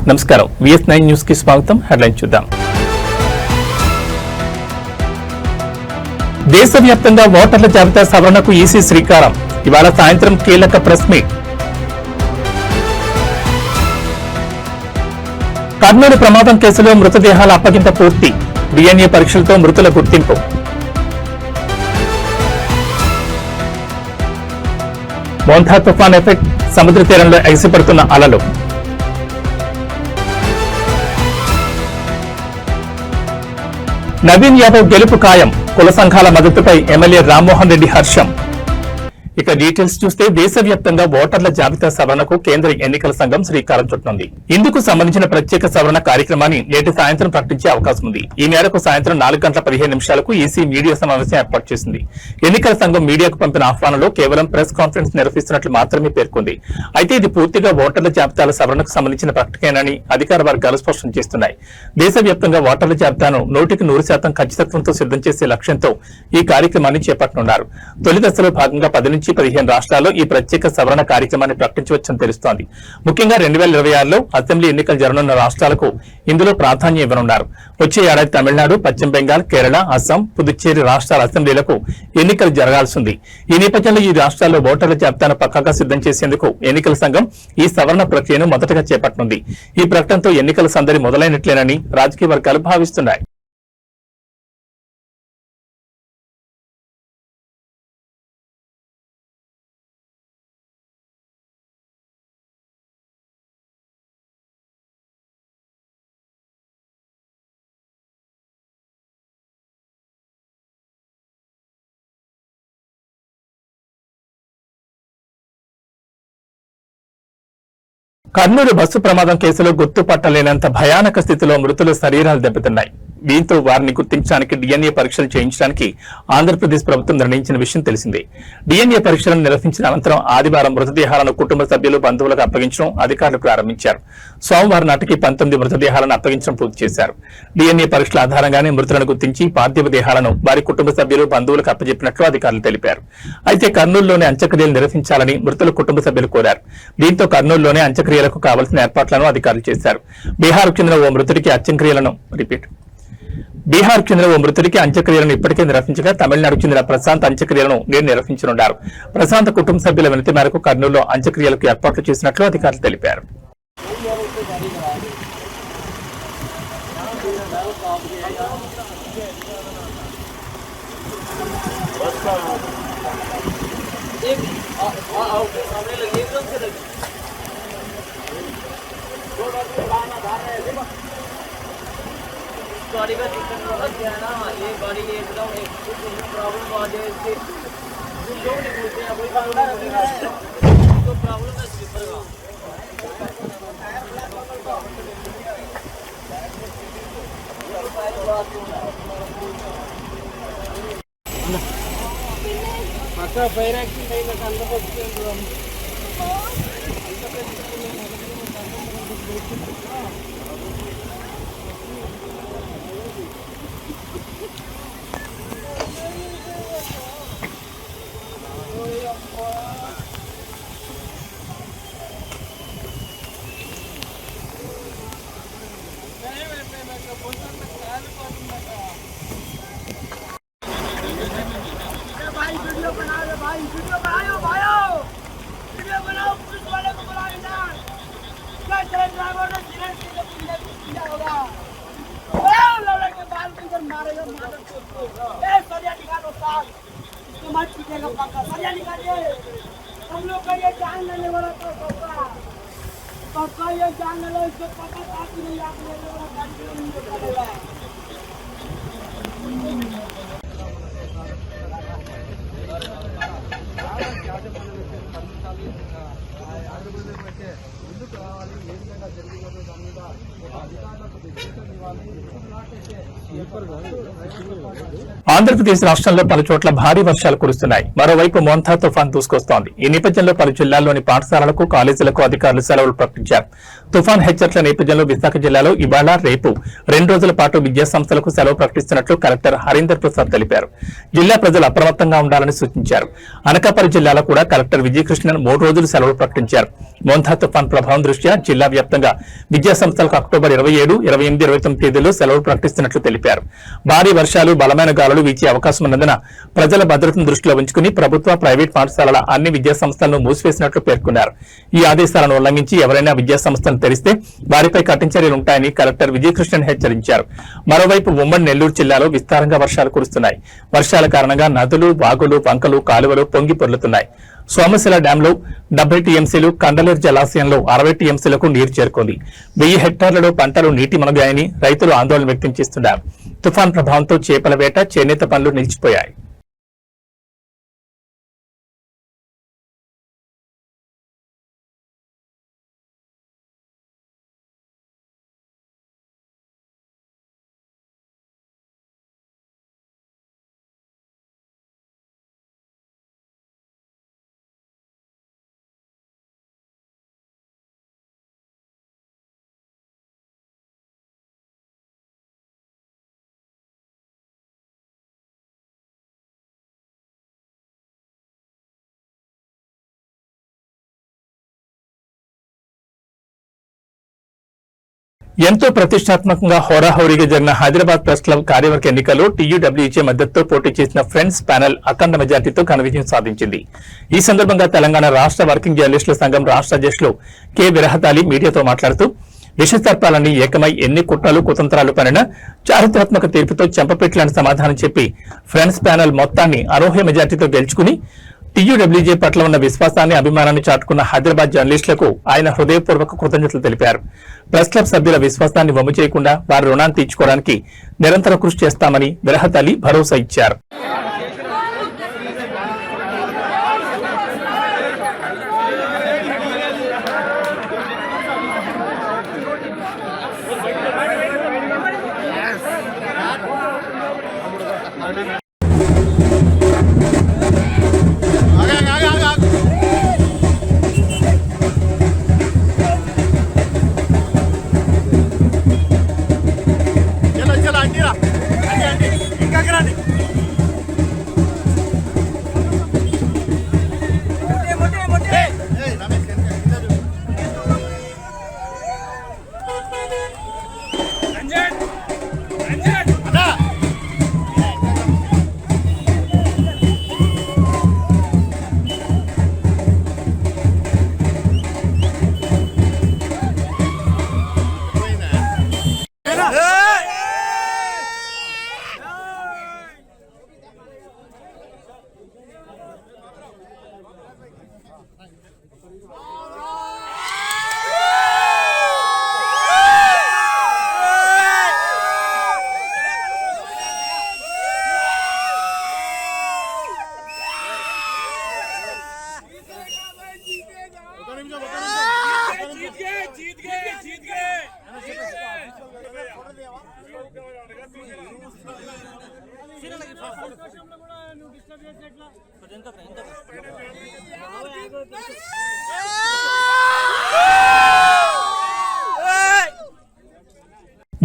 నమస్కారం VS9 news కి స్వాగతం. హెడ్లైన్ చూద్దాం. దేశవ్యాప్తంగా ఓటర్ల జాబితా సవరణకు ఈసీ శ్రీకారం. ఇవాళ సాయంత్రం కీలక ప్రెస్ మీట్. కర్నూలు ప్రమాదం కేసులో మృతదేహాల అప్పగింత పూర్తి. DNA పరీక్షలతో మృతుల గుర్తింపు. మోంథా తుఫాన్ ఎఫెక్ట్, సముద్ర తీరంలో ఎగసిపడుతున్న అలలు. నవీన్ యాదవ్ గెలుపు ఖాయం. కుల సంఘాల మద్దతుపై ఎమ్మెల్యే రామ్మోహన్ రెడ్డి హర్షం. ఇక డీటెయిల్స్ చూస్తే దేశవ్యాప్తంగా ఓటర్ల జాబితా సవరణకు కేంద్ర ఎన్నికల సంఘం శ్రీకారం చుట్టనుంది. ఇందుకు సంబంధించిన ప్రత్యేక సవరణ కార్యక్రమాన్ని నేటి సాయంత్రం ప్రకటించే అవకాశం ఉంది. ఈ మేరకు సాయంత్రం 4:15 ఈసీ మీడియా సమావేశం ఏర్పాటు చేసింది. ఎన్నికల సంఘం మీడియాకు పంపిన ఆహ్వానంలో కేవలం ప్రెస్ కాన్ఫరెన్స్ నిర్వహిస్తున్నట్లు మాత్రమే పేర్కొంది. అయితే ఇది పూర్తిగా ఓటర్ల జాబితాల సవరణకు సంబంధించిన ప్రకటనేనని అధికార వర్గాలు స్పష్టం చేస్తున్నాయి. దేశవ్యాప్తంగా ఓటర్ల జాబితాను 100% ఖచ్చితత్వంతో సిద్ధం చేసే లక్ష్యంతో ఈ కార్యక్రమాన్ని చేపట్టనున్నారు. తొలి దశలో భాగంగా 10 నుంచి 15 రాష్ట్రాల్లో ఈ ప్రత్యేక సవరణ కార్యక్రమాన్ని ప్రకటించవచ్చని తెలుస్తోంది. ముఖ్యంగా 2026లో అసెంబ్లీ ఎన్నికలు జరగనున్న రాష్ట్రాలకు ఇందులో ప్రాధాన్యం ఇవ్వనున్నారు. వచ్చే ఏడాది తమిళనాడు, పశ్చిమ బెంగాల్, కేరళ, అస్సాం, పుదుచ్చేరి రాష్ట్రాల అసెంబ్లీలకు ఎన్నికలు జరగాల్సింది. ఈ నేపథ్యంలో ఈ రాష్ట్రాల్లో ఓటర్ల జాబితాను పక్కాగా సిద్ధం చేసేందుకు ఎన్నికల సంఘం ఈ సవరణ ప్రక్రియను మొదటగా చేపట్టనుంది. ఈ ప్రకటనతో ఎన్నికల సందడి మొదలైనట్లేనని రాజకీయ వర్గాలు భావిస్తున్నాయి. కర్నూలు బస్సు ప్రమాదం కేసులో గుర్తుపట్టలేనంత భయానక స్థితిలో మృతుల శరీరాలు దెబ్బతిన్నాయి. దీంతో వారిని గుర్తించడానికి DNA పరీక్షలు చేయించడానికి ఆంధ్రప్రదేశ్ ప్రభుత్వం నిర్ణయించిన విషయం తెలిసిందే. DNA పరీక్షలను నిర్వహించిన అనంతరం ఆదివారం మృతదేహాలను కుటుంబ సభ్యులు, బంధువులకు అప్పగించడం అధికారులు ప్రారంభించారు. సోమవారం నాటికి 19 మృతదేహాలను అప్పగించడం పూర్తి చేశారు. DNA పరీక్షల ఆధారంగానే మృతులను గుర్తించి పార్థివ దేహాలను వారి కుటుంబ సభ్యులు, బంధువులకు అప్పచెప్పినట్లు అధికారులు తెలిపారు. అయితే కర్నూలులోనే అంత్యక్రియలు నిర్వహించాలని మృతుల కుటుంబ సభ్యులు కోరారు. దీంతో కర్నూలులోనే అంత్యక్రియలకు కావాల్సిన ఏర్పాట్లను అధికారులు చేశారు. బీహార్కు చెందిన ఓ మృతుడికి అంత్యక్రియలను ఇప్పటికే నిర్వహించగా తమిళనాడుకు చెందిన ప్రశాంత్ అంత్యక్రియలను నేడు నిర్వహించనున్నారు. ప్రశాంత్ కుటుంబ సభ్యుల వినతి మేరకు కర్నూలులో అంత్యక్రియలకు ఏర్పాట్లు చేసినట్లు అధికారులు తెలిపారు. गाड़ी का दिक्कत है ना, ये गाड़ी एकदम एक प्रॉब्लम आ जाए इसके जो नहीं बोलते हैं वही तो प्रॉब्लम है स्लीपर का। अच्छा ఫైర్ యాక్సిడెంట్ అయిందంటే అందరూ వచ్చేందుకు हम लोग का ये जान लेने वाला तो पापा ये जान ले लो, इसको पापा साथ नहीं आप लेने वाला गाड़ी नहीं निकालेगा। ఆంధ్రప్రదేశ్ అయితే ఎందుకు రావాలి, ఏ విధంగా జరిగిందో దాని మీద ఒక అధికారులకు ఆంధ్రప్రదేశ్ రాష్ట్రంలో పలు చోట్ల భారీ వర్షాలు కురుస్తున్నాయి. మరోవైపు మోంతా తుఫాన్ దూసుకొస్తోంది. ఈ నేపథ్యంలో పలు జిల్లాల్లోని పాఠశాలలకు, కాలేజీలకు అధికారులు సెలవులు ప్రకటించారు. తుఫాన్ హెచ్చరికల నేపథ్యంలో విశాఖ జిల్లాలో ఇవాళ, రేపు 2 రోజుల పాటు విద్యాసంస్థలకు సెలవు ప్రకటిస్తున్నట్లు కలెక్టర్ హరీందర్ ప్రసాద్ తెలిపారు. జిల్లా ప్రజలు అప్రమత్తంగా ఉండాలని సూచించారు. అనకాపల్లి జిల్లాలో కూడా కలెక్టర్ విజయకృష్ణన్ 3 రోజులు సెలవులు ప్రకటించారు. మోంతా తుఫాన్ ప్రభావం దృష్ట్యా జిల్లా వ్యాప్తంగా విద్యాసంస్థలకు అక్టోబర్ 27, 28, 29 తేదీల్లో సెలవులు ప్రకటిస్తున్నట్లు తెలిపారు. భారీ వర్షాలు, బలమైన గాలులు వీచే అవకాశం ఉన్నందున ప్రజల భద్రతను దృష్టిలో ఉంచుకుని ప్రభుత్వ, ప్రైవేట్ పాఠశాలల అన్ని విద్యాసంస్థలను మూసివేసినట్లు పేర్కొన్నారు. ఈ ఆదేశాలను ఉల్లంఘించి ఎవరైనా విద్యాసంస్థలను తెరిస్తే వారిపై కఠిన చర్యలుంటాయని కలెక్టర్ విజయకృష్ణన్ హెచ్చరించారు. మరోవైపు ఉమ్మడి నెల్లూరు జిల్లాలో విస్తారంగా వర్షాలు కురుస్తున్నాయి. వర్షాల కారణంగా నదులు, వాగులు, వంకలు, కాలువలు పొంగి పొర్లుతున్నాయి. సోమశిల డ్యాంలో 70 టీఎంసీలు, కండలేరు జలాశయంలో 60 టీఎంసీలకు నీరు చేరుకుంది. 1000 హెక్టార్లలో పంటలు నీటి మునగాయని రైతులు ఆందోళన వ్యక్తం చేస్తున్నారు. తుఫాన్ ప్రభావంతో చేపల వేట, చేనేత పనులు నిలిచిపోయాయి. ఎంతో ప్రతిష్టాత్మకంగా హోరాహోరీగా జరిగిన హైదరాబాద్ ప్రెస్ క్లబ్ కార్యవర్గ ఎన్నికల్లో టీయూడబ్ల్యూజే మద్దతుతో పోటీ చేసిన ఫ్రెండ్స్ ప్యానెల్ అఖండ మెజార్టీతో ఘన విజయం సాధించింది. ఈ సందర్భంగా తెలంగాణ రాష్ట్ర వర్కింగ్ జర్నలిస్టుల సంఘం రాష్ట్ర అధ్యక్షులు కె విరహతాలి మీడియాతో మాట్లాడుతూ విషసర్పాలన్నీ ఏకమై ఎన్ని కుట్రలు, కుతంత్రాలు పనినా చారిత్రాత్మక తీర్పుతో చెంపపెట్టలని సమాధానం చెప్పి ఫ్రెండ్స్ ప్యానెల్ మొత్తాన్ని అనూహ్య మెజార్టీతో గెలుచుకుని టీయూడబ్ల్యూజే పట్ల ఉన్న విశ్వాసాన్ని, అభిమానాన్ని చాటుకున్న హైదరాబాద్ జర్నలిస్టులకు ఆయన హృదయపూర్వక కృతజ్ఞతలు తెలిపారు. ప్రెస్ క్లబ్ సభ్యుల విశ్వాసాన్ని వమ్ము చేయకుండా వారి రుణాన్ని తీర్చుకోవడానికి నిరంతర కృషి చేస్తామని విరహతాలి భరోసా ఇచ్చారు.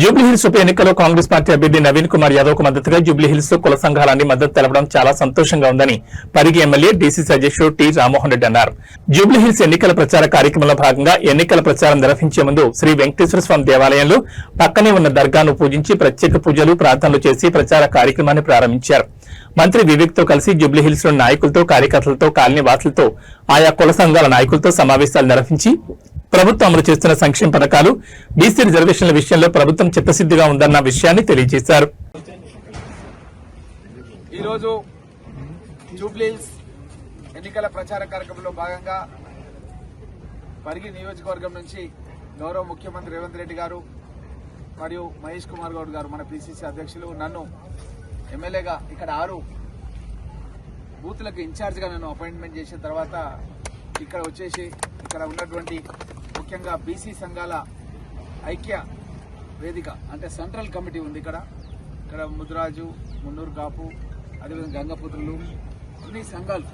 జూబ్లీహిల్స్ ఉప ఎన్నికలో కాంగ్రెస్ పార్టీ అభ్యర్థి నవీన్ కుమార్ యాదవ్ కు మద్దతుగా జూబ్లీహిల్స్ లో కుల సంఘాలన్నీ మద్దతు తెలపడం చాలా సంతోషంగా ఉందని పరిగి ఎమ్మెల్యే డీసీసీ అధ్యక్షుడు టి రామ్మోహన్ రెడ్డి అన్నారు. జూబ్లీహిల్స్ ఎన్నికల ప్రచార కార్యక్రమంలో భాగంగా ఎన్నికల ప్రచారం నిర్వహించే ముందు శ్రీ వెంకటేశ్వర స్వామి దేవాలయంలో పక్కనే ఉన్న దర్గాను పూజించి ప్రత్యేక పూజలు, ప్రార్థనలు చేసి ప్రచార కార్యక్రమాన్ని ప్రారంభించారు. మంత్రి వివేక్ తో కలిసి జూబ్లీహిల్స్ లోని నాయకులతో, కార్యకర్తలతో, కాలనీ వాసులతో, ఆయా కుల సంఘాల నాయకులతో సమావేశాలు నిర్వహించి ప్రభుత్వం అమలు చేస్తున్న సంక్షేమ పథకాలు, బీసీ రిజర్వేషన్ల విషయంలో ప్రభుత్వం చిత్తశుద్ధిగా ఉందన్న విషయాన్ని తెలియజేశారు. ఈరోజు జూబ్లీహిల్స్ ఎన్నికల ప్రచార కార్యక్రమంలో భాగంగా పరిగి నియోజకవర్గం నుంచి గౌరవ ముఖ్యమంత్రి రేవంత్ రెడ్డి గారు మరియు మహేష్ కుమార్ గౌడ్ గారు, మన పిసిసి అధ్యక్షులు, నన్ను ఎమ్మెల్యేగా ఇక్కడ 6 బూత్లకు ఇన్ఛార్జ్గా నన్ను అపాయింట్మెంట్ చేసిన తర్వాత ఇక్కడ వచ్చేసి ఇక్కడ ఉన్నటువంటి ముఖ్యంగా బీసీ సంఘాల ఐక్య వేదిక అంటే సెంట్రల్ కమిటీ ఉంది ఇక్కడ ముద్రాజు, మున్నూరు కాపు, అదేవిధంగా గంగపుత్రులు, అన్ని సంఘాలు,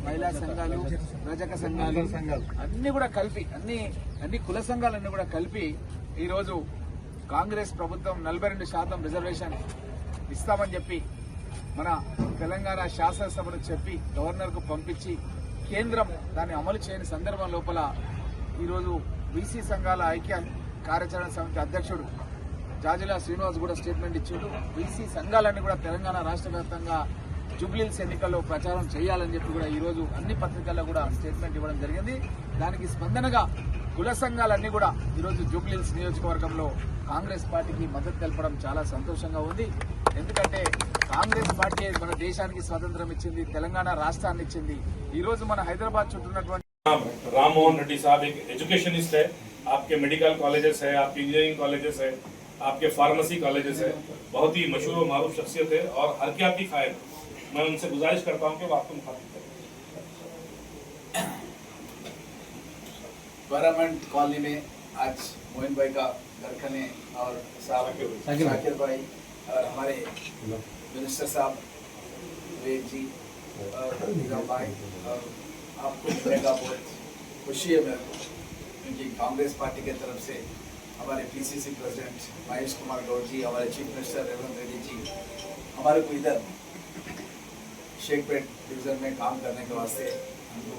మహిళా సంఘాలు, రజక సంఘాలు అన్ని కూడా కలిపి అన్ని కుల సంఘాలన్నీ కూడా కలిపి ఈరోజు కాంగ్రెస్ ప్రభుత్వం 42% రిజర్వేషన్ ఇస్తామని చెప్పి మన తెలంగాణ శాసనసభను చెప్పి గవర్నర్కు పంపించి కేంద్రం దాన్ని అమలు చేయని సందర్భం లోపల ఈరోజు బీసీ సంఘాల ఐక్య కార్యాచరణ సమితి అధ్యక్షుడు జాజిలా శ్రీనివాస్ కూడా స్టేట్మెంట్ ఇచ్చాడు. బీసీ సంఘాలన్నీ కూడా తెలంగాణ రాష్ట్ర వ్యాప్తంగా జూబ్లీహిల్స్ ఎన్నికల్లో ప్రచారం చేయాలని చెప్పి కూడా ఈరోజు అన్ని పత్రికల్లో కూడా స్టేట్మెంట్ ఇవ్వడం జరిగింది. దానికి స్పందనగా కుల సంఘాలన్నీ కూడా ఈరోజు జూబ్లీహిల్స్ నియోజకవర్గంలో కాంగ్రెస్ పార్టీకి మద్దతు తెలపడం చాలా సంతోషంగా ఉంది. ఎందుకంటే కాంగ్రెస్ పార్టీ మన దేశానికి స్వాతంత్రం ఇచ్చింది, తెలంగాణ రాష్ట్రాన్ని ఇచ్చింది. ఈ రోజు మన హైదరాబాద్ చుట్టూ ఉన్నటువంటి राम मोहन रेड्डी साहब एक एजुकेशनिस्ट है, आपके मेडिकल कॉलेजेस है, आपके इंजीनियरिंग कॉलेजेस है, आपके फार्मेसी कॉलेजेस है, बहुत ही मशहूर और मारूफ शख्सियत है और हर क्या आपकी खायद। मैं उनसे गुजारिश करता हूँ कि वो आपको मुखातिब करें। गवर्नमेंट कॉलोनी में आज मोहन भाई का दरखने और शाकिर भाई और हमारे मिनिस्टर साहब विवेक जी और निजाम भाई और आपको मिलेगा, बहुत खुशी है मेरे को, क्योंकि कांग्रेस पार्टी की तरफ से हमारे पीसीसी प्रेसिडेंट महेश कुमार गौड़ जी, हमारे चीफ मिनिस्टर रेवंत रेड्डी जी हमारे को इधर शेखपेट डिवीजन में काम करने के वास्ते हमको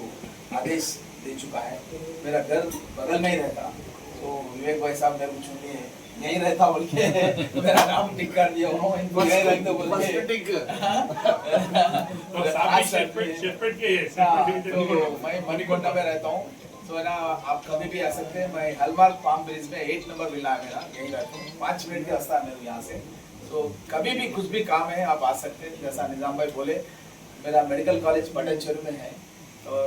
आदेश दे चुका है। मेरा घर बगल में ही रहता, तो विवेक भाई साहब मेरे को चुनिए यहीं रहता बोल के मेरा नाम टिक कर दिया उन्होंने, इनको यहीं रख दो बोल के। तो मैं मणिकोटा में रहता हूँ, तो है ना आप कभी भी आ सकते हैं। मैं हलमार्ग पाम ब्रिज में 8 नंबर विला है मेरा, यहीं रहता हूँ, 5 मिनट का रास्ता है मेरे यहाँ से। तो कभी भी कुछ भी काम है आप आ सकते हैं। जैसा निजाम भाई बोले, मेरा मेडिकल कॉलेज पटनचेरू में है और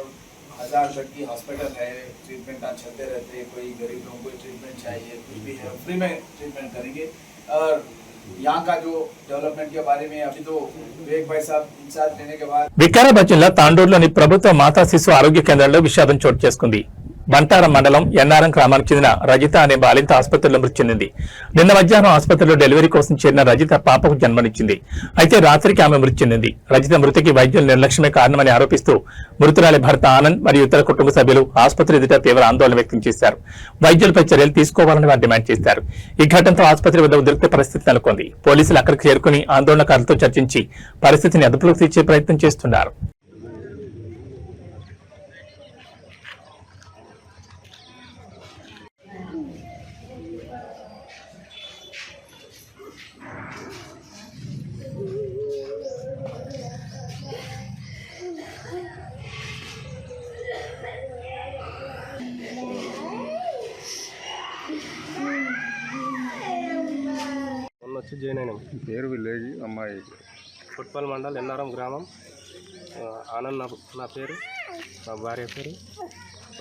1000 बेड की हॉस्पिटल है, ट्रीटमेंट चलते रहते हैं। कोई गरीब लोगों को ट्रीटमेंट चाहिए, कुछ भी है फ्री में ट्रीटमेंट करेंगे। और यहाँ का जो डेवलपमेंट के बारे में अभी तो विवेक भाई साहब इंचार्ज लेने के बाद వికారాబాద్ జిల్లా తాండూరులోని ప్రభుత్వ మాతా శిశు ఆరోగ్య కేంద్రంలో విషాదం చోటు చేసుకుంది. బంటారం మండలం ఎన్నారం గ్రామానికి చెందిన రజిత అనే బాలింత ఆసుపత్రిలో మృతి చెందింది. నిన్న మధ్యాహ్నం ఆసుపత్రిలో డెలివరీ కోసం చేరిన రజిత పాపకు జన్మనిచ్చింది. అయితే రాత్రికి ఆమె మృతి చెందింది. రజిత మృతికి వైద్యుల నిర్లక్ష్యమే కారణమని ఆరోపిస్తూ మృతురాలి భర్త ఆనంద్ మరియు ఇతర కుటుంబ సభ్యులు ఆసుపత్రి ఎదుట తీవ్ర ఆందోళన వ్యక్తం చేశారు. వైద్యులపై చర్యలు తీసుకోవాలని వారు డిమాండ్ చేశారు. ఈ ఘటనతో ఆసుపత్రి వద్ద ఉద్రిక్త పరిస్థితి నెలకొంది. పోలీసులు అక్కడికి చేరుకుని ఆందోళనకారులతో చర్చించి పరిస్థితిని అదుపులోకి తెచ్చే ప్రయత్నం చేస్తున్నారు. వచ్చి జాయిన్ అయినాం. పేరు విలేజ్ అమ్మాయి ఫుట్బాల్ మండల్ ఎన్నారం గ్రామం. ఆనంద్ నా పేరు, నా భార్య పేరు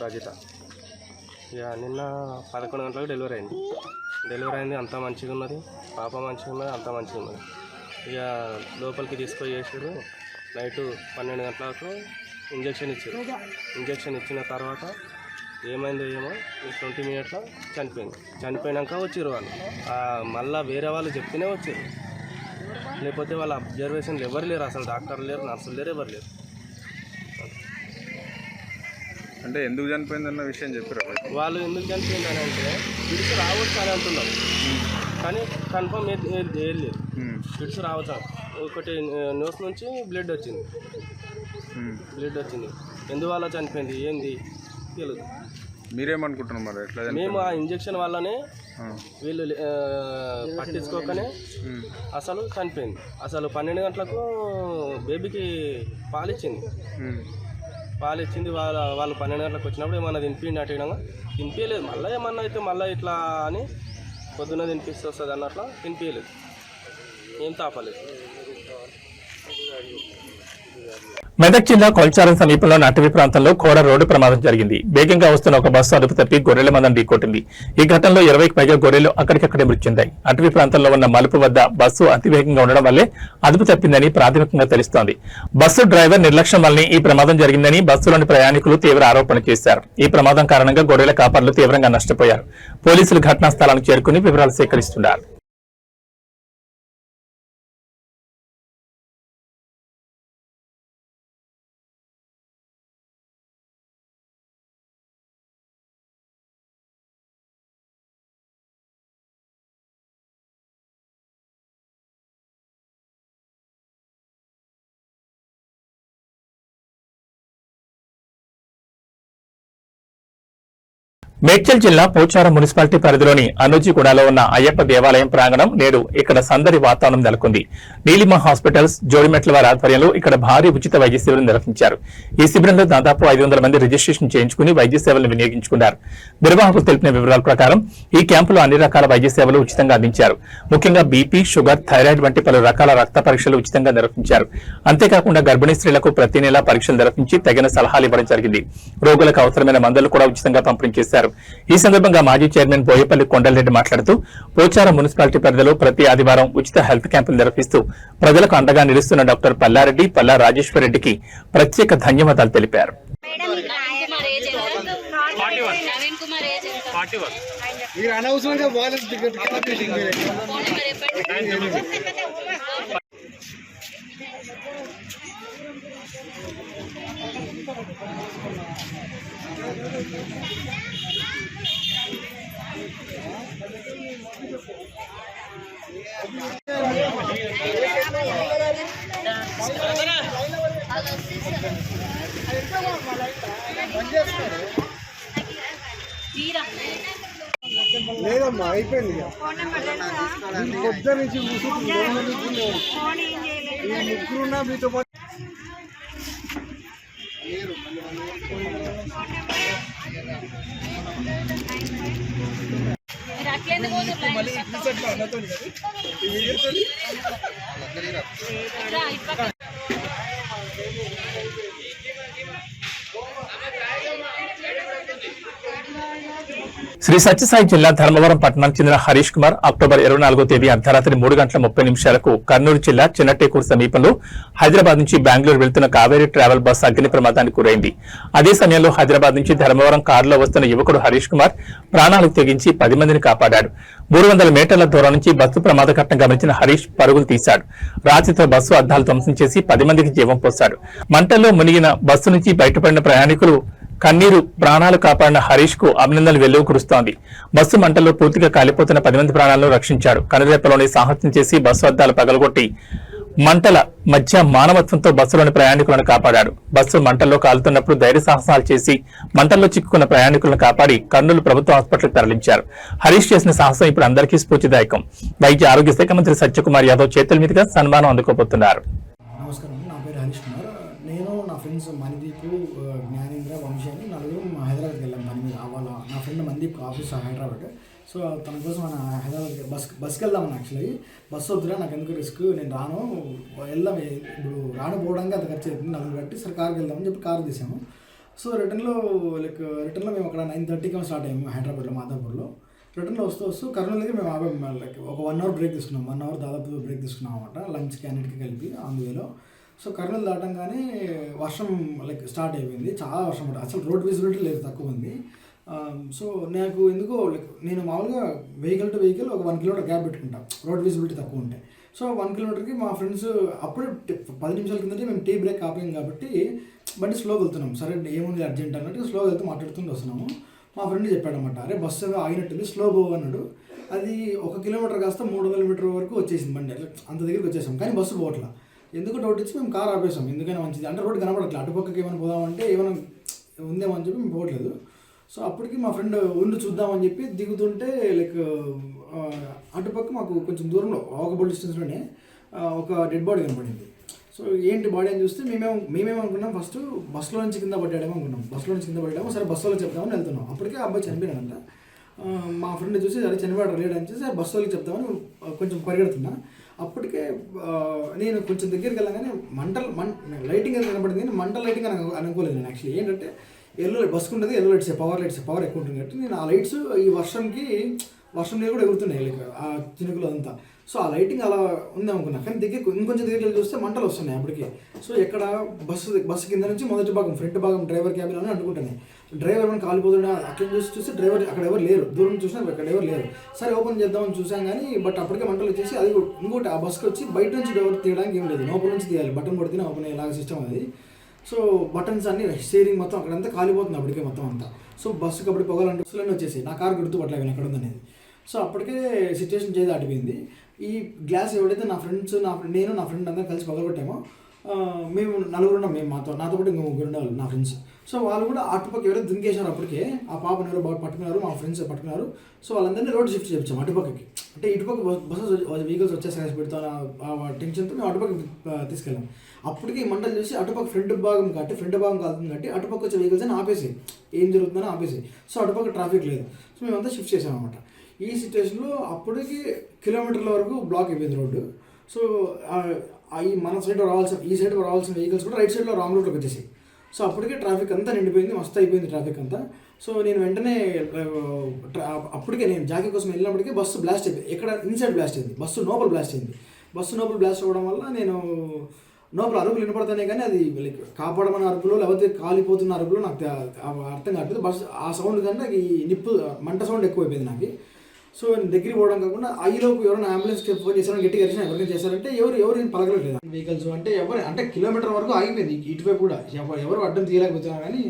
రజిత. ఇక నిన్న 11 గంటలకు డెలివరీ అయింది. అంతా మంచిగా ఉన్నది, పాప మంచిగా ఉన్నది, అంతా మంచిగా ఉన్నది. ఇక లోపలికి తీసుకొని చేసారు. నైటు 12 గంటలకు ఇంజక్షన్ ఇచ్చిన తర్వాత ఏమైందో ఏమో 20 మినిట్స్లో చనిపోయినాక వచ్చిర్రు వాళ్ళు. మళ్ళీ వేరే వాళ్ళు చెప్తేనే వచ్చారు, లేకపోతే వాళ్ళ అబ్జర్వేషన్లు ఎవరు లేరు, అసలు డాక్టర్లు లేరు, నర్సులు లేరు, ఎవరు లేరు. అంటే ఎందుకు చనిపోయిందన్న విషయం చెప్పారు వాళ్ళు. ఎందుకు చనిపోయిందని అంటే పిడుసు రావచ్చు అని అంటున్నారు, కానీ కన్ఫర్మ్ ఏం లేదు. పిడుసు రావచ్చు, ఒకటి న్యూస్ నుంచి బ్లడ్ వచ్చింది. ఎందువల్ల చనిపోయింది ఏంది తెలియదు. మీరేమనుకుంటున్నారు మరి ఎట్లా? మేము ఆ ఇంజక్షన్ వల్లనే వీళ్ళు పట్టించుకోకనే అసలు చనిపోయింది. అసలు 12 గంటలకు బేబీకి పాలిచ్చింది. వాళ్ళు 12 గంటలకు వచ్చినప్పుడు ఏమన్నా తినిపిండి అట్టగా తినిపించలేదు. మళ్ళీ ఏమన్నా అయితే మళ్ళీ ఇట్లా అని పొద్దున్న తినిపిస్తే వస్తుంది అన్నట్లా తినిపించలేదు, ఏం తాపలేదు. మెదక్ జిల్లా కొల్చారం సమీపంలోని అటవీ ప్రాంతంలో ఘోర రోడ్డు ప్రమాదం జరిగింది. వేగంగా వస్తున్న ఒక బస్సు అదుపు తప్పి గొర్రెల మందని ఢీకొట్టింది. ఈ ఘటనలో 20కి పైగా గొర్రెలు అక్కడికక్కడే మృతి చెందాయి. అటవీ ప్రాంతంలో ఉన్న మలుపు వద్ద బస్సు అతివేగంగా ఉండడం వల్లే అదుపు తప్పిందని ప్రాథమికంగా తెలుస్తోంది. బస్సు డ్రైవర్ నిర్లక్ష్యం వల్లనే ఈ ప్రమాదం జరిగిందని బస్సులోని ప్రయాణికులు తీవ్ర ఆరోపణలు చేశారు. ఈ ప్రమాదం కారణంగా గొర్రెల కాపర్లు తీవ్రంగా నష్టపోయారు. పోలీసులు ఘటనా స్థలానికి చేరుకుని వివరాలు సేకరిస్తున్నారు. మేడ్చల్ జిల్లా పోచారం మున్సిపాలిటీ పరిధిలోని అనూజిగూడలో ఉన్న అయ్యప్ప దేవాలయం ప్రాంగణం నేడు ఇక్కడ సందడి వాతావరణం నెలకొంది. నీలిమ హాస్పిటల్స్ జోడిమెట్ల వారి ఆధ్వర్యంలో ఇక్కడ భారీ ఉచిత వైద్య సేవలు నిర్వహించారు. ఈ శిబిరంలో దాదాపు 500 మంది రిజిస్ట్రేషన్ చేయించుకుని వైద్య సేవలను వినియోగించుకున్నారు. నిర్వాహకులు తెలిపిన వివరాల ప్రకారం ఈ క్యాంపులో అన్ని రకాల వైద్య సేవలు ఉచితంగా అందించారు. ముఖ్యంగా బీపీ, షుగర్, థైరాయిడ్ వంటి పలు రకాల రక్త పరీక్షలు ఉచితంగా నిర్వహించారు. అంతేకాకుండా గర్భిణీ స్త్రీలకు ప్రతి నెలా పరీక్షలు నిర్వహించి తగిన సలహాలు ఇవ్వడం జరిగింది. రోగులకు అవసరమైన మందులు కూడా ఉచితంగా పంపిణీ చేశారు. ఈ సందర్భంగా మాజీ చైర్మన్ బోయపల్లి కొండలరెడ్డి మాట్లాడుతూ పోచారం మున్సిపాలిటీ పరిధిలో ప్రతి ఆదివారం ఉచిత హెల్త్ క్యాంపులు నిర్వహిస్తూ ప్రజలకు అండగా నిలుస్తున్న డాక్టర్ పల్లారెడ్డి, పల్లా రాజేశ్వర్ రెడ్డికి ప్రత్యేక ధన్యవాదాలు తెలిపారు. లేదమ్మా అయిపోయింది. పొద్దు నుంచి ముగ్గురున్నా మీతో పాటు శ్రీ సత్యసాయి జిల్లా ధర్మవరం పట్టణానికి చెందిన హరీష్ కుమార్ అక్టోబర్ 24వ తేదీ అర్ధరాత్రి 3:30 కర్నూలు జిల్లా చిన్నటేకూరు సమీపంలో హైదరాబాద్ నుంచి బెంగళూరు వెళ్తున్న కావేరీ ట్రావెల్ బస్ అగ్ని ప్రమాదానికి గురైంది. అదే సమయంలో హైదరాబాద్ నుంచి ధర్మవరం కారులో వస్తున్న యువకుడు హరీష్ కుమార్ ప్రాణాలకు తెగించి 10 మందిని కాపాడాడు. 300 మీటర్ల దూరం నుంచి బస్సు ప్రమాద ఘటన గమనించిన హరీష్ పరుగులు తీశాడు. రాత్రితో బస్సు అద్దాలు ధ్వంసం చేసి 10 మందికి జీవం పోశాడు. మంటల్లో మునిగిన బస్సు నుంచి బయటపడిన ప్రయాణికులు కన్నీరు ప్రాణాలు కాపాడిన హరీష్ కు అభినందనలు వెల్లువ కురుస్తోంది. బస్సు మంటల్లో పూర్తిగా కాలిపోతున్న 10 మంది ప్రాణాలను రక్షించాడు. కనురెప్పలోని సాహసం చేసి బస్సు అద్దాలు పగలగొట్టి మంటల మధ్య మానవత్వంతో బస్సులోని ప్రయాణికులను కాపాడాడు. బస్సు మంటల్లో కాలుతున్నప్పుడు ధైర్య సాహసాలు చేసి మంటల్లో చిక్కుకున్న ప్రయాణికులను కాపాడి కర్నూలు ప్రభుత్వ హాస్పిటల్ తరలించారు. హరీష్ చేసిన సాహసం ఇప్పుడు అందరికీ స్ఫూర్తిదాయకం. వైద్య ఆరోగ్య శాఖ మంత్రి సత్యకుమార్ యాదవ్ చేతుల మీదుగా సన్మానం అందుకోబోతున్నారు. నమస్కారం, నా పేరు హరీష్ కుమార్. నేను నా ఫ్రెండ్స్ మణిదీపు, జ్ఞానేంద్ర, వంశీ అని నలుగురు హైదరాబాద్కి వెళ్ళాం. పని మీద వాళ్ళ నా friend Manideep office Hyderabad. So తన కోసం మన హైదరాబాద్కి బస్కి వెళ్దామని యాక్చువల్లీ బస్సు వద్దురా, నాకు ఎందుకు రిస్క్, నేను రాను, వెళ్దాం, ఇప్పుడు రాను పోవడానికి అంత ఖర్చు అవుతుంది నలుగురు బట్టి, సరే కార్కి వెళ్దామని చెప్పి కారు తీసాము. సో రిటర్న్లో మేము అక్కడ 9:30కి స్టార్ట్ అయ్యాము హైదరాబాద్లో, మాదాపూర్లో. రిటర్న్లో వస్తూ కర్నూలు దగ్గర మేము ఒక 1 అవర్ బ్రేక్ తీసుకున్నాం. 1 అవర్ దాదాపు బ్రేక్ తీసుకున్నాం అనమాట, లంచ్కి అన్నిటికీ కలిపి అందువేలో. సో కర్నూలు దాటంగానే వర్షం స్టార్ట్ అయిపోయింది, చాలా వర్షం పడింది. అసలు రోడ్ విజిబిలిటీ లేదు, తక్కువ ఉంది. సో నాకు ఎందుకో నేను మామూలుగా వెహికల్ టు వెహికల్ ఒక 1 కిలోమీటర్ గ్యాప్ పెట్టుకుంటాం రోడ్ విజిబిలిటీ తక్కువ ఉంటాయి. సో 1 కిలోమీటర్కి మా ఫ్రెండ్స్ అప్పుడే 10 నిమిషాల కిందటే మేము టీ బ్రేక్ ఆపాం కాబట్టి బండి స్లోగా వెళ్తున్నాం. సరే ఏముంది అర్జెంట్ అన్నట్టు స్లోగా వెళ్తూ మాట్లాడుతూ వస్తున్నాము. మా ఫ్రెండ్ చెప్పాడనమాట, అరే బస్సు ఏదో ఆగినట్టుంది, స్లో పో అన్నాడు. అది 1 కిలోమీటర్ కాస్త 300 మీటర్ వరకు వచ్చేసింది బండి, అంత దగ్గరికి వచ్చేసాం. కానీ బస్సు పోవట్లా. ఎందుకు డౌట్ ఇచ్చి మేము కార్ ఆపేసాం, ఎందుకైనా మంచిది అంటే రోడ్డు కనపడట్లేదు, అటుపక్కకి ఏమైనా పోదామంటే ఏమైనా ఉందేమో అని చెప్పి మేము పోవట్లేదు. సో అప్పటికి మా ఫ్రెండ్ ఉండి చూద్దామని చెప్పి దిగుతుంటే అటుపక్క మాకు కొంచెం దూరంలో వాకబుల్ డిస్టెన్స్లోనే ఒక డెడ్ బాడీ కనపడింది. సో ఏంటి బాడీ అని చూస్తే మేమేమనుకున్నాం, ఫస్ట్ బస్సులో నుంచి కింద పడ్డాడేమో అనుకున్నాం. బస్సులో నుంచి కింద పడ్డాము, సరే బస్సులో చెప్తామని వెళ్తున్నాం. అప్పటికే ఆ అబ్బాయి చనిపోయాడంట. మా ఫ్రెండ్ చూసి అరే చనిపోయాడు లేడని చూసి బస్సు వాళ్ళకి చెప్తామని కొంచెం పరిగెడుతున్నా. అప్పటికే నేను కొంచెం దగ్గరికి వెళ్ళగానే లైటింగ్ అని కనబడింది కానీ మంటల లైటింగ్ అని అనుకోలేదు నేను. యాక్చువల్లీ ఏంటంటే ఎల్లో బస్కు ఉంటుంది, ఎల్లో లైట్స్ పవర్ ఎక్కువ ఉంటుంది కాబట్టి నేను ఆ లైట్స్ ఈ వర్షం నీళ్ళు కూడా ఎగురుతున్నాయి లైక్ ఆ చినుకులు అంతా. సో ఆ లైటింగ్ అలా ఉంది అనుకున్నా, కానీ ఇంకొంచెం దగ్గరికి చూస్తే మంటలు వస్తున్నాయి అప్పటికే. సో ఎక్కడ బస్సు కింద నుంచి మొదటి భాగం ఫ్రంట్ భాగం డ్రైవర్ క్యాబిన్ అని అనుకుంటున్నాయి. డ్రైవర్ మనం కాలిపోతున్నా అక్కడ చూస్తే డ్రైవర్ అక్కడ ఎవరు లేరు, దూరం చూసినా అక్కడ ఎవరు లేరు. సరే ఓపెన్ చేద్దామని చూసాం కానీ బట్ అప్పటికే మంటలు వచ్చేసి అది ఇంకోటి ఆ బస్కి వచ్చి బయట నుంచి డోర్ తీయడానికి ఏం లేదు, లోపల నుంచి తీయాలి, బటన్ కొడితేనే ఓపెన్ అయ్యేలాగా సిస్టమ్ అది. సో బటన్స్ అన్ని స్టీరింగ్ మొత్తం అక్కడంతా కాలిపోతుంది అప్పటికే మొత్తం అంతా. సో బస్సుకి అప్పుడు పొగలంటే బస్సులన్నీ వచ్చేసి నా కారు గుర్తుపట్టలేదు ఎక్కడ ఉందనేది. సో అప్పటికే సిచ్యువేషన్ చేసి దాటిపోయింది. ఈ గ్లాస్ ఎవడైతే నేను నా ఫ్రెండ్ అందరం కలిసి పగలగొట్టామో, మేము నలుగురు ఉన్నాం, నాతో పాటు ఇంకో ముగ్గురు ఉండేవాళ్ళు నా ఫ్రెండ్స్. సో వాళ్ళు కూడా అటుపక్క ఎవరైతే దుంకేశారు అప్పటికే ఆ పాపను ఎవరో పట్టుకున్నారు, మా ఫ్రెండ్స్ పట్టుకున్నారు. సో వాళ్ళందరినీ రోడ్ షిఫ్ట్ చేయించాము అటుపక్కకి. అంటే ఇటుపక్క బస్సెస్ వెహికల్స్ వచ్చేసాయి పెడతాను ఆ టెన్షన్తో మేము అటుపక్కకి తీసుకెళ్ళాం. అప్పటికి ఈ మంటలు చూసి అటుపక్క ఫ్రంట్ భాగం కాలుతుంది కాబట్టి అటుపక్క వచ్చే వెహికల్స్ అని ఆపేసి ఏం జరుగుతుందని ఆపేసి. సో అటుపక్క ట్రాఫిక్ లేదు. సో మేమంతా షిఫ్ట్ చేసామన్నమాట. ఈ సిచ్యువేషన్లో అప్పటికి కిలోమీటర్ల వరకు బ్లాక్ అయిపోయింది రోడ్డు. సో ఈ మన సైడ్ ఈ సైడ్ రావాల్సిన వెహికల్స్ కూడా రైట్ సైడ్లో రాంగ్ రూట్లోకి వచ్చేసాయి. సో అప్పటికే ట్రాఫిక్ అంతా నిండిపోయింది, మస్తు అయిపోయింది ట్రాఫిక్ అంతా. సో నేను వెంటనే అప్పటికే నేను జాకీ కోసం వెళ్ళినప్పటికీ బస్సు బ్లాస్ట్ అయిపోయింది. ఎక్కడ ఇన్సైడ్ బ్లాస్ట్ అయింది, బస్సు లోపల బ్లాస్ట్ అయింది. బస్సు లోపల బ్లాస్ట్ అవ్వడం వల్ల నేను లోపల అరుపులు వినపడతానే కానీ అది లైక్ కాపాడమని అరుపులు లేకపోతే కాలిపోతున్న అరుపులు నాకు అర్థం కావట్లేదు. బస్సు ఆ సౌండ్ కంటే ఈ మంట సౌండ్ ఎక్కువైపోయింది నాకు. సో నేను దగ్గరికి పోవడం కాకుండా ఐలోపు ఎవరైనా అంబులెన్స్కి ఫోన్ చేశారని గట్టిగా అరిచినా ఎవరికైనా చేశారంటే ఎవరు పలకలేదు వెహికల్స్ అంటే కిలోమీటర్ వరకు ఆగిపోయింది. ఇటువైపు కూడా ఎవరు అడ్డం తీయలేకపోతున్నారు కానీ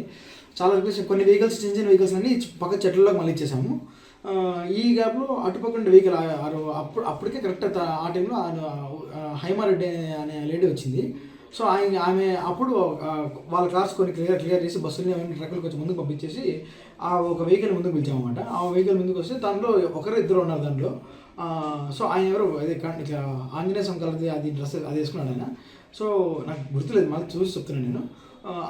చాలా కొన్ని వెహికల్స్ చిన్న వెహికల్స్ అన్ని పక్క చెట్లలోకి మళ్ళీ ఇచ్చేసాము. ఈ గ్యాప్లో అటుపక్క ఉండే వెహికల్ అప్పటికే కరెక్ట్ ఆ టైంలో హైమారెడ్డి అనే లేడీ వచ్చింది. సో ఆమె అప్పుడు వాళ్ళ కార్స్ కొన్ని క్లియర్ చేసి బస్సులని అవన్నీ ట్రక్కులు కొంచెం ముందుకు పంపించేసి ఆ ఒక వెహికల్ ముందుకు పిలిచామన్నమాట. ఆ వెహికల్ ముందుకు వస్తే దాంట్లో ఇద్దరు ఉన్నారు దాంట్లో. సో ఆయన ఎవరు అదే ఇట్లా ఆంజనేయ స్వామి కలర్ది అది డ్రెస్ అది వేసుకున్నాడు ఆయన. సో నాకు గుర్తులేదు, మళ్ళీ చూసి చెప్తున్నాను నేను.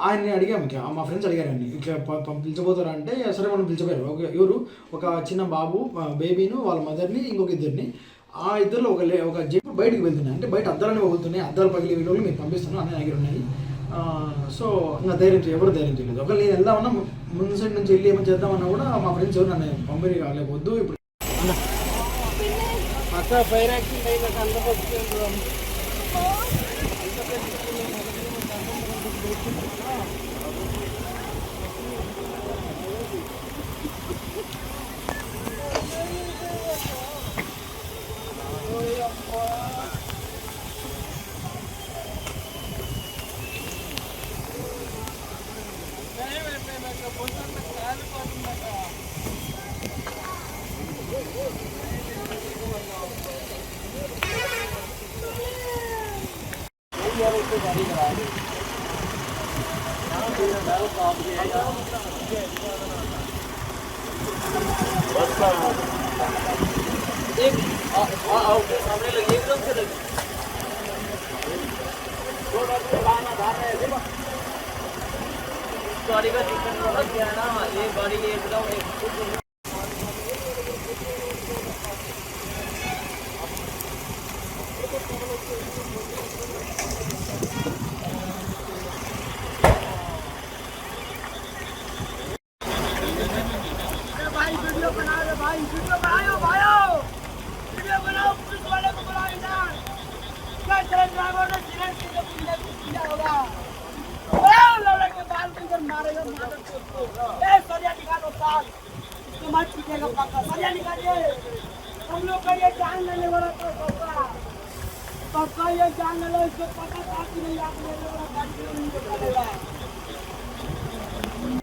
ఆయన్ని అడిగాము, ఇట్లా మా ఫ్రెండ్స్ అడిగారండి ఇట్లా పిలిచబోతారా అంటే సరే మనం పిలిచిపోయారు. ఒక చిన్న బాబు బేబీను వాళ్ళ మదర్ని ఇంకొక ఇద్దరిని. ఆ ఇద్దరులో ఒక జీప్ బయటకు వెళ్తున్నాయి, అంటే బయట అద్దాలనే పోతున్నాయి, అద్దాలు పగిలి వీళ్ళు మీకు పంపిస్తున్నాను అనే దగ్గర ఉన్నాయి. సో ఇంకా ఎవరు ధైర్యం చేయలేదు. ఒకవేళ నేను వెళ్దామన్నా ముందు సైడ్ నుంచి వెళ్ళి ఏమైనా చేద్దామన్నా కూడా మా ఫ్రెండ్స్ ఎవరు నన్ను పంపిణీ కాలేకపోద్దు. ఇప్పుడు एकदम से गाड़ी का टिकट लग गया ना, ये गाड़ी एकदम हम लोग का ये जान लेने वाला पक्का ये जान लो, इसको पता था कि नहीं आप लेने वाला गाड़ी नहीं निकालेगा।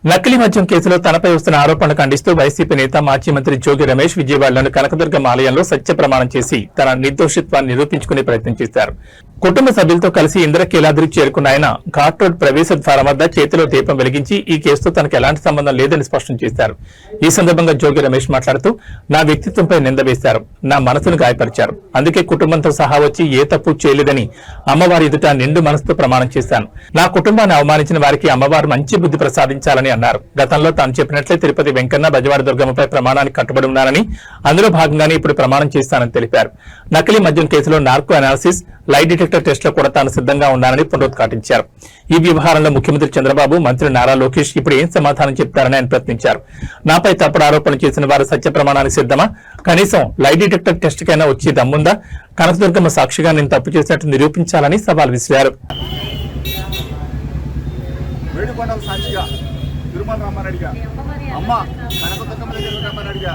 నకిలీ మద్యం కేసులో తనపై వస్తున్న ఆరోపణలు ఖండిస్తూ వైసీపీ నేత మాజీ మంత్రి జోగి రమేష్ విజయవాడలోని కనకదుర్గం ఆలయంలో సత్య ప్రమాణం చేసి తన నిర్దోషిత్వాన్ని నిరూపించుకునే ప్రయత్నం చేశారు. కుటుంబ సభ్యులతో కలిసి ఇంద్రకీలాద్రికి చేరుకున్న ఆయన ఘాట్ రోడ్ ప్రవేశ ద్వారం వద్ద చేతిలో దీపం వెలిగించి ఈ కేసుతో తనకు ఎలాంటి సంబంధం లేదని స్పష్టం చేశారు. ఈ సందర్భంగా జోగి రమేష్ మాట్లాడుతూ నా వ్యక్తిత్వంపై నింద వేశారు, నా మనసును గాయపరిచారు, అందుకే కుటుంబంతో సహా వచ్చి ఏ తప్పు చేయలేదని అమ్మవారి ఎదుట నిండు మనసుతో ప్రమాణం చేశాను. నా కుటుంబాన్ని అవమానించిన వారికి అమ్మవారు మంచి బుద్ధి ప్రసాదించాలని చేస్తానని అన్నారు. గతంలో తాను చెప్పినట్లే తిరుపతి వెంకన్న బెజవాడ దుర్గమ్మపై ప్రమాణానికి కట్టుబడి ఉన్నానని, అందులో భాగంగానే ఇప్పుడు ప్రమాణం చేస్తానని తెలిపారు. నకిలీ మద్యం కేసులో narco analysis, lie detector test లో కూడా తాను సిద్ధంగా ఉన్నానని పునరుద్ఘాటించారు. ఈ వ్యవహారంలో ముఖ్యమంత్రి చంద్రబాబు, మంత్రి నారా లోకేష్ ఇప్పుడు ఏం సమాధానం చెప్తారని ఆయన ప్రశ్నించారు. నాపై తప్పుడు ఆరోపణలు చేసిన వారు సత్య ప్రమాణానికి సిద్ధమా? కనీసం లై డిటెక్టర్ టెస్ట్ కైనా వచ్చి దమ్ముందా? కనకదుర్గమ్మ సాక్షిగా నేను తప్పు చేసినట్టు నిరూపించాలని సవాల్ విసిరారు. వేడుకొండల సాక్షిగా తిరుమల రామారెడ్డిగా అమ్మ కనకదుర్గమ్మ దగ్గర రామారెడ్డిగా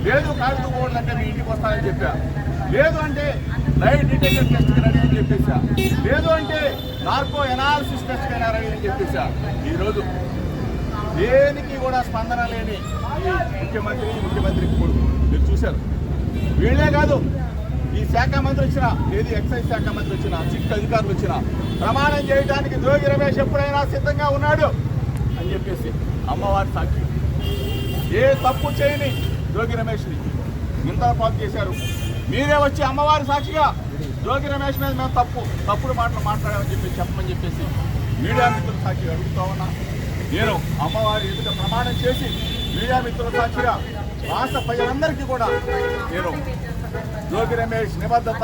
లేదు కాగితం పోవాలంటే మీ ఇంటికి వస్తానని చెప్పా, లేదు అంటే లైట్ డిటెక్టర్ టెస్ట్ రెడీ అని చెప్పేసా, లేదు అంటే నార్కో ఎనాలిసిస్ టెస్ట్ అయినా రెడీ అని చెప్పేసా. ఈరోజు దేనికి కూడా స్పందన లేని ఈ ముఖ్యమంత్రి కొడుకు మీరు చూశారు. వీళ్ళే కాదు, ఈ శాఖ మంత్రి వచ్చినా, ఏది ఎక్సైజ్ శాఖ మంత్రి వచ్చినా, చిక్ అధికారులు వచ్చినా ప్రమాణం చేయడానికి జోగి రమేష్ ఎప్పుడైనా సిద్ధంగా ఉన్నాడు అని చెప్పేసి అమ్మవారి సాక్షి. ఏ తప్పు చేయని జోగి రమేష్ని ఇంతపాటు చేశారు. మీరే వచ్చి అమ్మవారి సాక్షిగా జోగి రమేష్ మీద మేము తప్పుడు మాటలు మాట్లాడామని చెప్పమని చెప్పేసి మీడియా మిత్రుల సాక్షిగా అడుగుతా ఉన్నా. నేను అమ్మవారి ఎదుట ప్రమాణం చేసి మీడియా మిత్రుల సాక్షిగా రాష్ట్ర ప్రజలందరికీ కూడా నేను జోగి రమేష్ నిబద్ధత,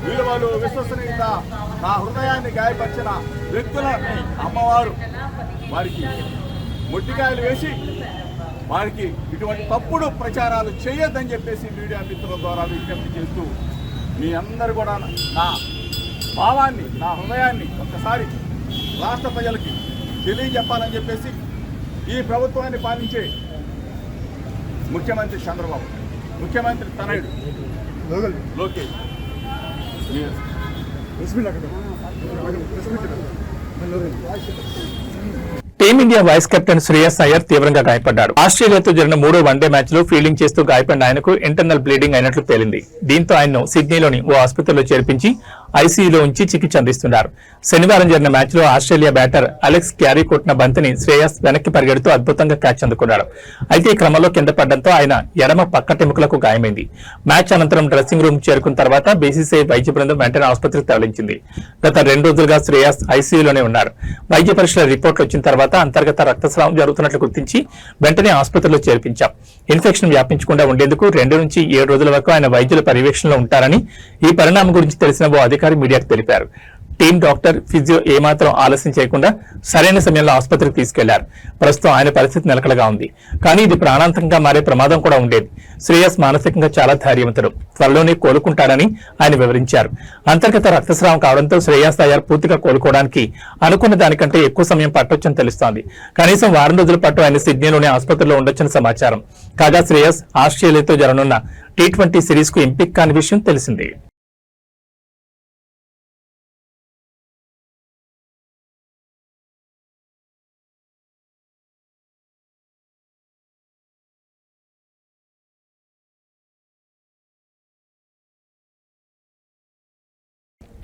విలువలు, విశ్వసనీయత, నా హృదయాన్ని గాయపరిచిన వ్యక్తులని అమ్మవారు వారికి మొట్టికాయలు వేసి వారికి ఇటువంటి తప్పుడు ప్రచారాలు చేయొద్దని చెప్పేసి మీడియా మిత్రుల ద్వారా విజ్ఞప్తి చేస్తూ మీ అందరూ కూడా నా భావాన్ని, నా హృదయాన్ని ఒక్కసారి రాష్ట్ర ప్రజలకి తెలియజెప్పాలని చెప్పేసి ఈ ప్రభుత్వాన్ని పాలించే ముఖ్యమంత్రి చంద్రబాబు, ముఖ్యమంత్రి తనయుడు Lokesh Team India vice captain Shreyas Iyer తీవ్రంగా గాయపడ్డాడు. ఆస్ట్రేలియాతో జరిగిన 3వ వన్డే మ్యాచ్ లో ఫీల్డింగ్ చేస్తూ గాయపడిన ఆయనకు ఇంటర్నల్ బ్లీడింగ్ అయినట్లు తేలింది. దీంతో ఆయన్ను సిడ్నీలోని ఓ ఆసుపత్రిలో చేర్పించి ఐసీయూలో ఉంచి చికిత్స అందిస్తున్నారు. శనివారం జరిగిన మ్యాచ్ లో ఆస్ట్రేలియా బ్యాటర్ అలెక్స్ క్యారీ కొట్టిన బంతిని శ్రేయస్ వెనక్కి పరిగెడుతూ అద్భుతంగా క్యాచ్ అందుకున్నాడు. అయితే ఈ క్రమంలో కింద పడడంతో ఆయన ఎడమ పక్కటెముకలకు గాయమైంది. మ్యాచ్ అనంతరం డ్రెస్సింగ్ రూమ్ చేరుకున్న తర్వాత బీసీసీఐ వైద్య బృందం వెంటనే ఆసుపత్రికి తరలించింది. గత 2 రోజులుగా శ్రేయస్ ఐసీయూలోనే ఉన్నారు. వైద్య పరీక్షల రిపోర్ట్లు వచ్చిన తర్వాత అంతర్గత రక్తస్రావం జరుగుతున్నట్లు గుర్తించి వెంటనే ఆసుపత్రిలో చేర్పించాం. ఇన్ఫెక్షన్ వ్యాపించకుండా ఉండేందుకు 2 నుంచి 7 రోజుల వరకు ఆయన వైద్యుల పర్యవేక్షణలో ఉంటారని ఈ పరిణామం గురించి తెలిసిన ఓ అధికారి మీడియాకు తెలిపారు. టీం డాక్టర్, ఫిజియో ఏమాత్రం ఆలస్యం చేయకుండా సరైన సమయంలో ఆసుపత్రికి తీసుకెళ్లారు. ప్రస్తుతం ఆయన పరిస్థితి నిలకడగా ఉంది. కానీ ఇది ప్రాణాంతకంగా మారే ప్రమాదం కూడా ఉండేది. శ్రేయస్ మానసికంగా చాలా ధైర్యవంతుడు, త్వరలోనే కోలుకుంటాడని ఆయన వివరించారు. అంతర్గత రక్తస్రావం కావడంతో శ్రేయస్ అయ్యర్ పూర్తిగా కోలుకోవడానికి అనుకున్న దానికంటే ఎక్కువ సమయం పట్టొచ్చని తెలుస్తోంది. కనీసం వారం రోజుల పాటు ఆయన సిడ్నీలోనే ఆసుపత్రిలో ఉండొచ్చని సమాచారం. కాగా శ్రేయస్ ఆస్ట్రేలియాతో జరగనున్న T20 సిరీస్ కు ఎంపిక కాని విషయం తెలిసిందే.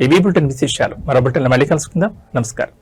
ఏబీ బులెటిన్ విశేషాలు మరో బులెటిన్లో మళ్ళీ కలుసుకుందాం. నమస్కారం.